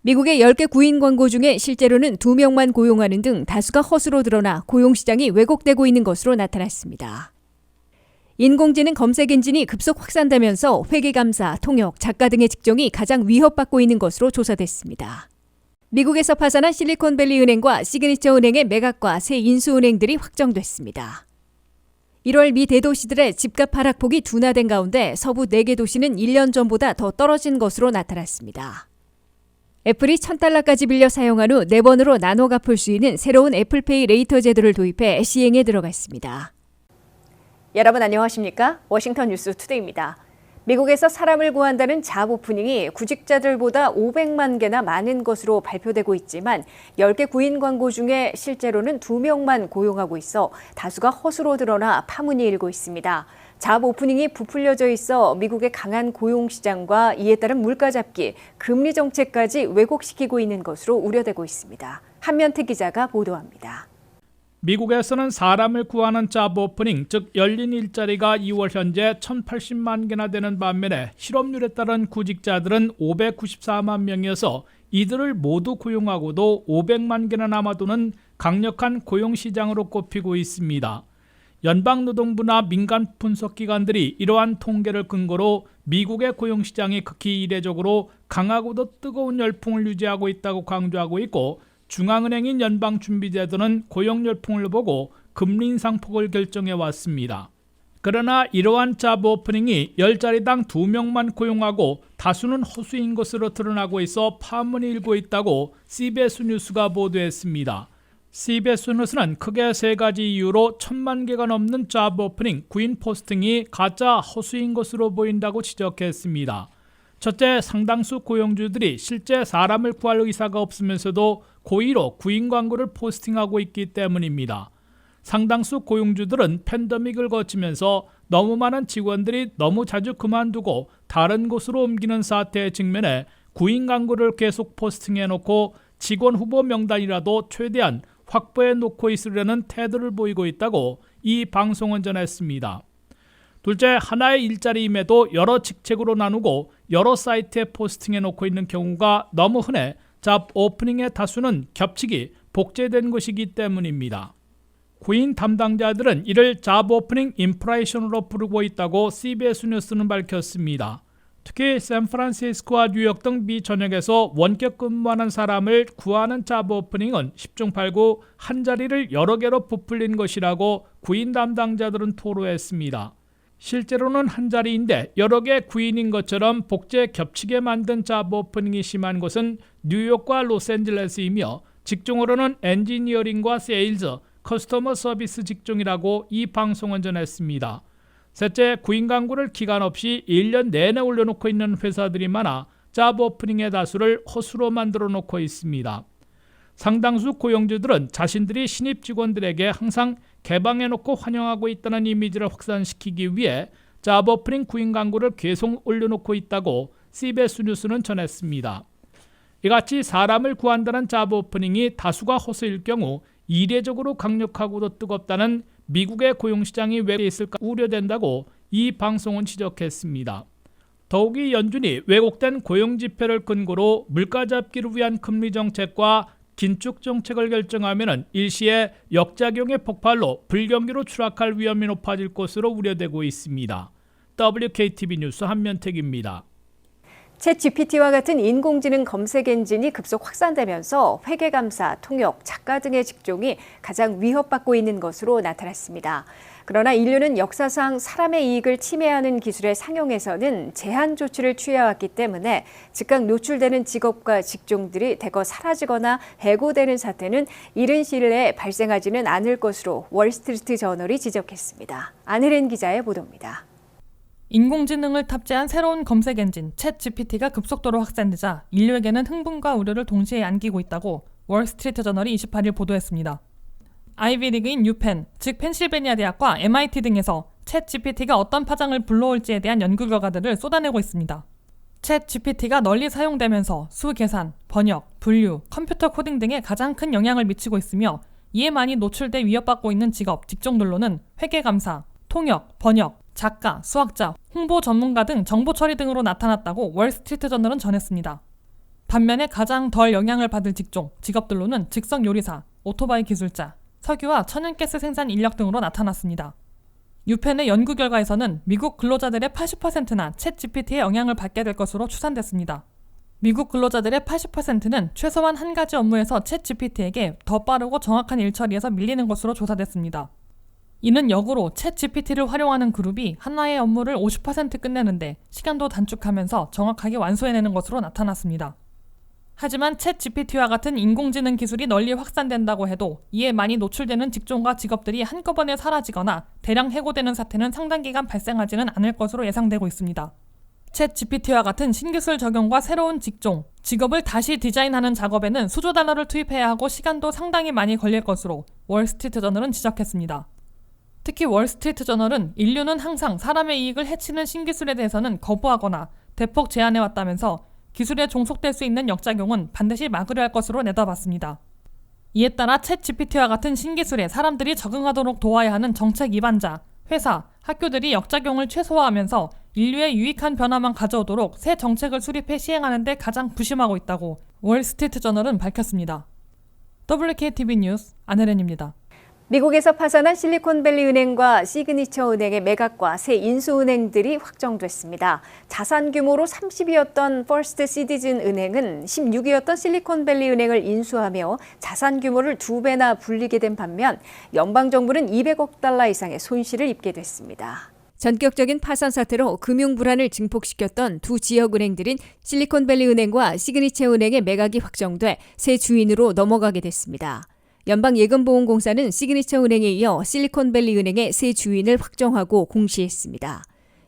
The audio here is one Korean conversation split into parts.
미국의 10개 구인 광고 중에 실제로는 2명만 고용하는 등 다수가 허수로 드러나 고용시장이 왜곡되고 있는 것으로 나타났습니다. 인공지능 검색 엔진이 급속 확산되면서 회계감사, 통역, 작가 등의 직종이 가장 위협받고 있는 것으로 조사됐습니다. 미국에서 파산한 실리콘밸리 은행과 시그니처 은행의 매각과 새 인수은행들이 확정됐습니다. 1월 미 대도시들의 집값 하락폭이 둔화된 가운데 서부 4개 도시는 1년 전보다 더 떨어진 것으로 나타났습니다. 애플이 $1,000까지 빌려 사용한 후 4번으로 나눠 갚을 수 있는 새로운 애플페이 레이터 제도를 도입해 시행에 들어갔습니다. 여러분 안녕하십니까? 워싱턴 뉴스 투데이입니다. 미국에서 사람을 구한다는 잡 오프닝이 구직자들보다 500만 개나 많은 것으로 발표되고 있지만 10개 구인 광고 중에 실제로는 2명만 고용하고 있어 다수가 허수로 드러나 파문이 일고 있습니다. 잡 오프닝이 부풀려져 있어 미국의 강한 고용시장과 이에 따른 물가 잡기, 금리 정책까지 왜곡시키고 있는 것으로 우려되고 있습니다. 한면태 기자가 보도합니다. 미국에서는 사람을 구하는 잡 오프닝, 즉 열린 일자리가 2월 현재 1,080만 개나 되는 반면에 실업률에 따른 구직자들은 594만 명이어서 이들을 모두 고용하고도 500만 개나 남아도는 강력한 고용시장으로 꼽히고 있습니다. 연방노동부나 민간 분석기관들이 이러한 통계를 근거로 미국의 고용시장이 극히 이례적으로 강하고도 뜨거운 열풍을 유지하고 있다고 강조하고 있고, 중앙은행인 연방준비제도는 고용 열풍을 보고 금리 인상폭을 결정해 왔습니다. 그러나 이러한 잡 오프닝이 10자리당 2명만 고용하고 다수는 허수인 것으로 드러나고 있어 파문이 일고 있다고 CBS 뉴스가 보도했습니다. CBS 뉴스는 크게 3가지 이유로 1,000만 개가 넘는 잡 오프닝, 구인 포스팅이 가짜 허수인 것으로 보인다고 지적했습니다. 첫째, 상당수 고용주들이 실제 사람을 구할 의사가 없으면서도 고의로 구인 광고를 포스팅하고 있기 때문입니다. 상당수 고용주들은 팬데믹을 거치면서 너무 많은 직원들이 너무 자주 그만두고 다른 곳으로 옮기는 사태에 직면해 구인 광고를 계속 포스팅해놓고 직원 후보 명단이라도 최대한 확보해 놓고 있으려는 태도를 보이고 있다고 이 방송은 전했습니다. 둘째, 하나의 일자리임에도 여러 직책으로 나누고 여러 사이트에 포스팅해 놓고 있는 경우가 너무 흔해 잡 오프닝의 다수는 겹치기, 복제된 것이기 때문입니다. 구인 담당자들은 이를 잡 오프닝 인프레이션으로 부르고 있다고 CBS 뉴스는 밝혔습니다. 특히 샌프란시스코와 뉴욕 등 미 전역에서 원격 근무하는 사람을 구하는 잡 오프닝은 10중 8구 한 자리를 여러 개로 부풀린 것이라고 구인 담당자들은 토로했습니다. 실제로는 한 자리인데 여러 개 구인인 것처럼 복제 겹치게 만든 잡 오프닝이 심한 곳은 뉴욕과 로스앤젤레스이며 직종으로는 엔지니어링과 세일즈, 커스터머 서비스 직종이라고 이 방송은 전했습니다. 셋째, 구인 광고를 기간 없이 1년 내내 올려놓고 있는 회사들이 많아 잡 오프닝의 다수를 허수로 만들어 놓고 있습니다. 상당수 고용주들은 자신들이 신입 직원들에게 항상 개방해놓고 환영하고 있다는 이미지를 확산시키기 위해 잡 오프닝 구인 광고를 계속 올려놓고 있다고 CBS 뉴스는 전했습니다. 이같이 사람을 구한다는 잡 오프닝이 다수가 허수일 경우 이례적으로 강력하고도 뜨겁다는 미국의 고용시장이 왜 있을까 우려된다고 이 방송은 지적했습니다. 더욱이 연준이 왜곡된 고용지표를 근거로 물가 잡기를 위한 금리 정책과 긴축 정책을 결정하면 일시에 역작용의 폭발로 불경기로 추락할 위험이 높아질 것으로 우려되고 있습니다. WKTV 뉴스 한면택입니다. 챗GPT와 같은 인공지능 검색 엔진이 급속 확산되면서 회계감사, 통역, 작가 등의 직종이 가장 위협받고 있는 것으로 나타났습니다. 그러나 인류는 역사상 사람의 이익을 침해하는 기술의 상용에서는 제한 조치를 취해왔기 때문에 즉각 노출되는 직업과 직종들이 대거 사라지거나 해고되는 사태는 이른 시일 내에 발생하지는 않을 것으로 월스트리트 저널이 지적했습니다. 안혜린 기자의 보도입니다. 인공지능을 탑재한 새로운 검색 엔진 챗GPT가 급속도로 확산되자 인류에게는 흥분과 우려를 동시에 안기고 있다고 월스트리트 저널이 28일 보도했습니다. 아이비리그인 유펜, 즉 펜실베니아 대학과 MIT 등에서 챗GPT가 어떤 파장을 불러올지에 대한 연구 결과들을 쏟아내고 있습니다. 챗GPT가 널리 사용되면서 수계산, 번역, 분류, 컴퓨터 코딩 등에 가장 큰 영향을 미치고 있으며 이에 많이 노출돼 위협받고 있는 직업, 직종들로는 회계감사, 통역, 번역, 작가, 수학자, 홍보 전문가 등 정보 처리 등으로 나타났다고 월스트리트 저널은 전했습니다. 반면에 가장 덜 영향을 받을 직종, 직업들로는 즉석 요리사, 오토바이 기술자, 석유와 천연가스 생산 인력 등으로 나타났습니다. 유펜의 연구 결과에서는 미국 근로자들의 80%나 챗 GPT의 영향을 받게 될 것으로 추산됐습니다. 미국 근로자들의 80%는 최소한 한 가지 업무에서 챗 GPT에게 더 빠르고 정확한 일 처리에서 밀리는 것으로 조사됐습니다. 이는 역으로 챗 GPT를 활용하는 그룹이 하나의 업무를 50% 끝내는데 시간도 단축하면서 정확하게 완수해내는 것으로 나타났습니다. 하지만 챗 GPT와 같은 인공지능 기술이 널리 확산된다고 해도 이에 많이 노출되는 직종과 직업들이 한꺼번에 사라지거나 대량 해고되는 사태는 상당 기간 발생하지는 않을 것으로 예상되고 있습니다. 챗 GPT와 같은 신기술 적용과 새로운 직종, 직업을 다시 디자인하는 작업에는 수조 달러를 투입해야 하고 시간도 상당히 많이 걸릴 것으로 월스트리트저널은 지적했습니다. 특히 월스트리트저널은 인류는 항상 사람의 이익을 해치는 신기술에 대해서는 거부하거나 대폭 제한해왔다면서 기술에 종속될 수 있는 역작용은 반드시 막으려 할 것으로 내다봤습니다. 이에 따라 챗 GPT와 같은 신기술에 사람들이 적응하도록 도와야 하는 정책 입안자, 회사, 학교들이 역작용을 최소화하면서 인류에 유익한 변화만 가져오도록 새 정책을 수립해 시행하는 데 가장 부심하고 있다고 월스트리트저널은 밝혔습니다. WKTV 뉴스 안혜련입니다. 미국에서 파산한 실리콘밸리 은행과 시그니처 은행의 매각과 새 인수은행들이 확정됐습니다. 자산 규모로 30위였던 퍼스트 시티즌 은행은 16위였던 실리콘밸리 은행을 인수하며 자산 규모를 2배나 불리게 된 반면 연방정부는 200억 달러 이상의 손실을 입게 됐습니다. 전격적인 파산 사태로 금융 불안을 증폭시켰던 두 지역은행들인 실리콘밸리 은행과 시그니처 은행의 매각이 확정돼 새 주인으로 넘어가게 됐습니다. 연방예금보험공사는 시그니처 은행에 이어 실리콘밸리 은행의 새 주인을 확정하고 공시했습니다.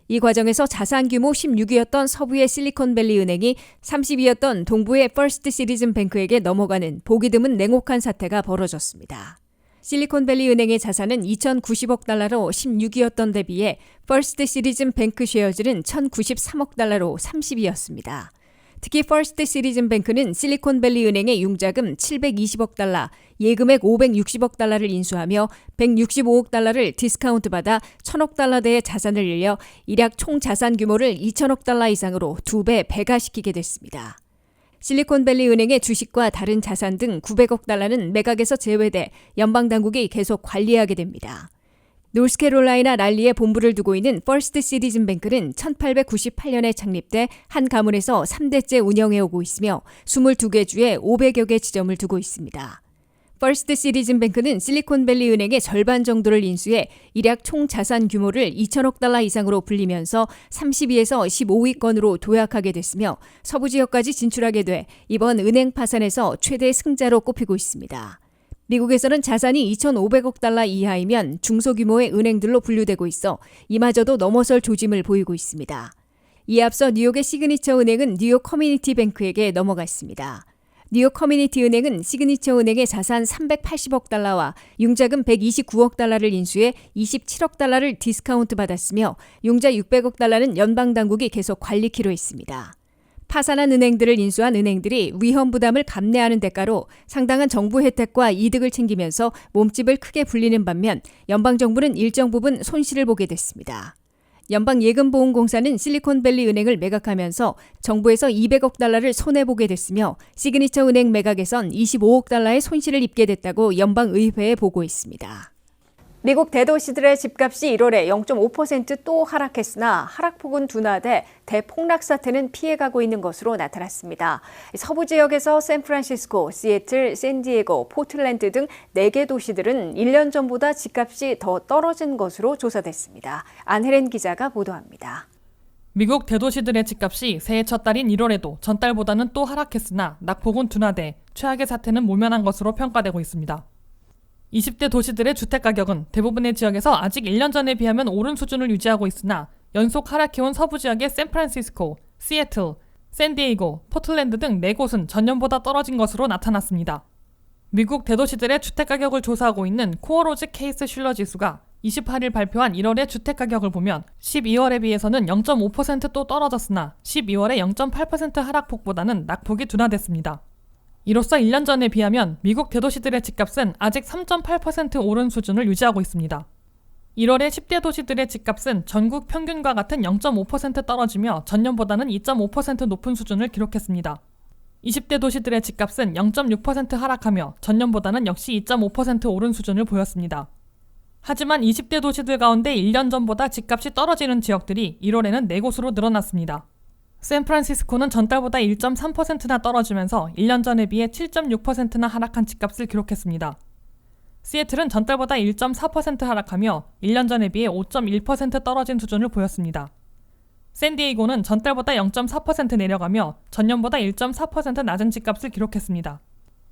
이 과정에서 자산 규모 16위였던 서부의 실리콘밸리 은행이 30위였던 동부의 퍼스트 시티즌 뱅크에게 넘어가는 보기 드문 냉혹한 사태가 벌어졌습니다. 실리콘밸리 은행의 자산은 2,090억 달러로 16위였던 데 비해 퍼스트 시티즌 뱅크 쉐어즈는 1,093억 달러로 30위였습니다. 특히 퍼스트 시티즌 뱅크는 실리콘밸리 은행의 융자금 720억 달러, 예금액 560억 달러를 인수하며 165억 달러를 디스카운트 받아 1,000억 달러대의 자산을 늘려 일약 총 자산 규모를 2,000억 달러 이상으로 2배 배가시키게 됐습니다. 실리콘밸리 은행의 주식과 다른 자산 등 900억 달러는 매각에서 제외돼 연방당국이 계속 관리하게 됩니다. 노스캐롤라이나 랄리에 본부를 두고 있는 퍼스트 시티즌 뱅크는 1898년에 창립돼 한 가문에서 3대째 운영해오고 있으며 22개 주에 500여 개 지점을 두고 있습니다. 퍼스트 시티즌 뱅크는 실리콘밸리 은행의 절반 정도를 인수해 일약 총 자산 규모를 2,000억 달러 이상으로 불리면서 30위에서 15위권으로 도약하게 됐으며 서부 지역까지 진출하게 돼 이번 은행 파산에서 최대 승자로 꼽히고 있습니다. 미국에서는 자산이 2,500억 달러 이하이면 중소규모의 은행들로 분류되고 있어 이마저도 넘어설 조짐을 보이고 있습니다. 이에 앞서 뉴욕의 시그니처 은행은 뉴욕 커뮤니티 뱅크에게 넘어갔습니다. 뉴욕 커뮤니티 은행은 시그니처 은행의 자산 380억 달러와 융자금 129억 달러를 인수해 27억 달러를 디스카운트 받았으며 융자 600억 달러는 연방당국이 계속 관리키로 했습니다. 파산한 은행들을 인수한 은행들이 위험 부담을 감내하는 대가로 상당한 정부 혜택과 이득을 챙기면서 몸집을 크게 불리는 반면 연방정부는 일정 부분 손실을 보게 됐습니다. 연방예금보험공사는 실리콘밸리 은행을 매각하면서 정부에서 200억 달러를 손해보게 됐으며 시그니처 은행 매각에선 25억 달러의 손실을 입게 됐다고 연방의회에 보고했습니다. 미국 대도시들의 집값이 1월에 0.5% 또 하락했으나 하락폭은 둔화돼 대폭락 사태는 피해가고 있는 것으로 나타났습니다. 서부 지역에서 샌프란시스코, 시애틀, 샌디에고, 포틀랜드 등 4개 도시들은 1년 전보다 집값이 더 떨어진 것으로 조사됐습니다. 안혜련 기자가 보도합니다. 미국 대도시들의 집값이 새해 첫 달인 1월에도 전달보다는 또 하락했으나 낙폭은 둔화돼 최악의 사태는 모면한 것으로 평가되고 있습니다. 20대 도시들의 주택가격은 대부분의 지역에서 아직 1년 전에 비하면 오른 수준을 유지하고 있으나 연속 하락해온 서부 지역의 샌프란시스코, 시애틀, 샌디에이고, 포틀랜드 등 4곳은 전년보다 떨어진 것으로 나타났습니다. 미국 대도시들의 주택가격을 조사하고 있는 코어로즈 케이스 슐러 지수가 28일 발표한 1월의 주택가격을 보면 12월에 비해서는 0.5% 또 떨어졌으나 12월의 0.8% 하락폭보다는 낙폭이 둔화됐습니다. 이로써 1년 전에 비하면 미국 대도시들의 집값은 아직 3.8% 오른 수준을 유지하고 있습니다. 1월에 10대 도시들의 집값은 전국 평균과 같은 0.5% 떨어지며 전년보다는 2.5% 높은 수준을 기록했습니다. 20대 도시들의 집값은 0.6% 하락하며 전년보다는 역시 2.5% 오른 수준을 보였습니다. 하지만 20대 도시들 가운데 1년 전보다 집값이 떨어지는 지역들이 1월에는 4곳으로 늘어났습니다. 샌프란시스코는 전달보다 1.3%나 떨어지면서 1년 전에 비해 7.6%나 하락한 집값을 기록했습니다. 시애틀은 전달보다 1.4% 하락하며 1년 전에 비해 5.1% 떨어진 수준을 보였습니다. 샌디에이고는 전달보다 0.4% 내려가며 전년보다 1.4% 낮은 집값을 기록했습니다.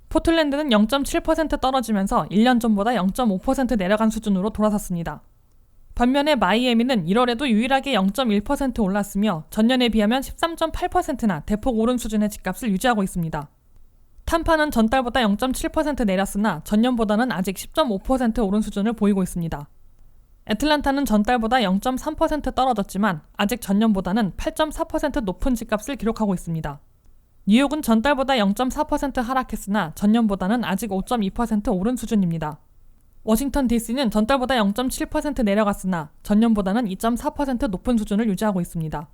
포틀랜드는 0.7% 떨어지면서 1년 전보다 0.5% 내려간 수준으로 돌아섰습니다. 반면에 마이애미는 1월에도 유일하게 0.1% 올랐으며 전년에 비하면 13.8%나 대폭 오른 수준의 집값을 유지하고 있습니다. 탐파는 전달보다 0.7% 내렸으나 전년보다는 아직 10.5% 오른 수준을 보이고 있습니다. 애틀란타는 전달보다 0.3% 떨어졌지만 아직 전년보다는 8.4% 높은 집값을 기록하고 있습니다. 뉴욕은 전달보다 0.4% 하락했으나 전년보다는 아직 5.2% 오른 수준입니다. 워싱턴 DC는 전달보다 0.7% 내려갔으나 전년보다는 2.4% 높은 수준을 유지하고 있습니다.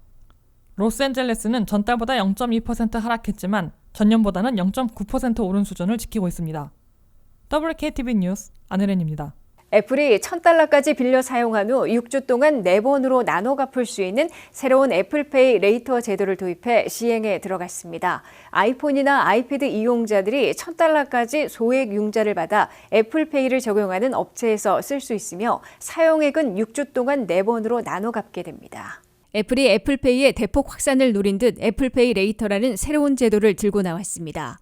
로스앤젤레스는 전달보다 0.2% 하락했지만 전년보다는 0.9% 오른 수준을 지키고 있습니다. WKTV 뉴스 안혜련입니다. 애플이 $1,000까지 빌려 사용한 후 6주 동안 4번으로 나눠 갚을 수 있는 새로운 애플페이 레이터 제도를 도입해 시행에 들어갔습니다. 아이폰이나 아이패드 이용자들이 $1,000까지 소액 융자를 받아 애플페이를 적용하는 업체에서 쓸 수 있으며 사용액은 6주 동안 4번으로 나눠 갚게 됩니다. 애플이 애플페이의 대폭 확산을 노린 듯 애플페이 레이터라는 새로운 제도를 들고 나왔습니다.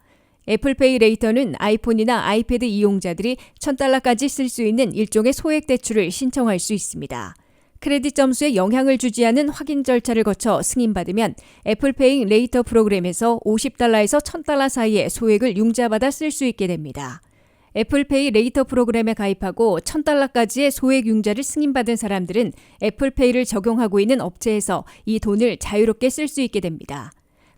애플페이 레이터는 아이폰이나 아이패드 이용자들이 $1,000까지 쓸 수 있는 일종의 소액 대출을 신청할 수 있습니다. 크레딧 점수에 영향을 주지 않은 확인 절차를 거쳐 승인받으면 애플페이 레이터 프로그램에서 $50에서 $1,000 사이의 소액을 융자받아 쓸 수 있게 됩니다. 애플페이 레이터 프로그램에 가입하고 $1,000까지의 소액 융자를 승인받은 사람들은 애플페이를 적용하고 있는 업체에서 이 돈을 자유롭게 쓸 수 있게 됩니다.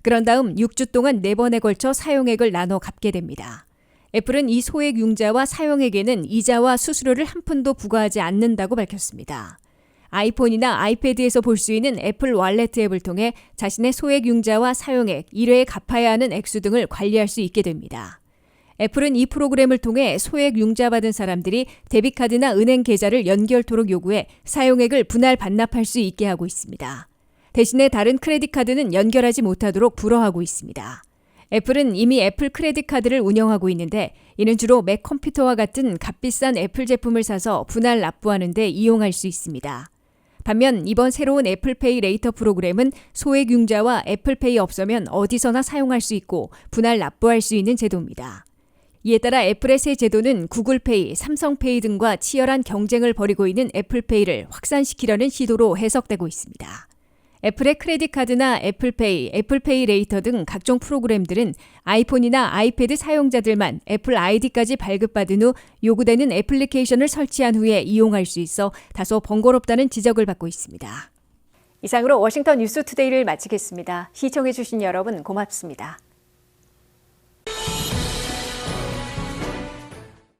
그런 다음 6주 동안 4번에 걸쳐 사용액을 나눠 갚게 됩니다. 애플은 이 소액 융자와 사용액에는 이자와 수수료를 한 푼도 부과하지 않는다고 밝혔습니다. 아이폰이나 아이패드에서 볼 수 있는 애플 월렛 앱을 통해 자신의 소액 융자와 사용액, 1회에 갚아야 하는 액수 등을 관리할 수 있게 됩니다. 애플은 이 프로그램을 통해 소액 융자 받은 사람들이 데비카드나 은행 계좌를 연결토록 요구해 사용액을 분할 반납할 수 있게 하고 있습니다. 대신에 다른 크레딧 카드는 연결하지 못하도록 불허하고 있습니다. 애플은 이미 애플 크레딧 카드를 운영하고 있는데 이는 주로 맥 컴퓨터와 같은 값비싼 애플 제품을 사서 분할 납부하는 데 이용할 수 있습니다. 반면 이번 새로운 애플페이 레이터 프로그램은 소액 융자와 애플페이 없으면 어디서나 사용할 수 있고 분할 납부할 수 있는 제도입니다. 이에 따라 애플의 새 제도는 구글페이, 삼성페이 등과 치열한 경쟁을 벌이고 있는 애플페이를 확산시키려는 시도로 해석되고 있습니다. 애플의 크레딧 카드나 애플페이, 애플페이 레이터 등 각종 프로그램들은 아이폰이나 아이패드 사용자들만 애플 아이디까지 발급받은 후 요구되는 애플리케이션을 설치한 후에 이용할 수 있어 다소 번거롭다는 지적을 받고 있습니다. 이상으로 워싱턴 뉴스투데이를 마치겠습니다. 시청해주신 여러분 고맙습니다.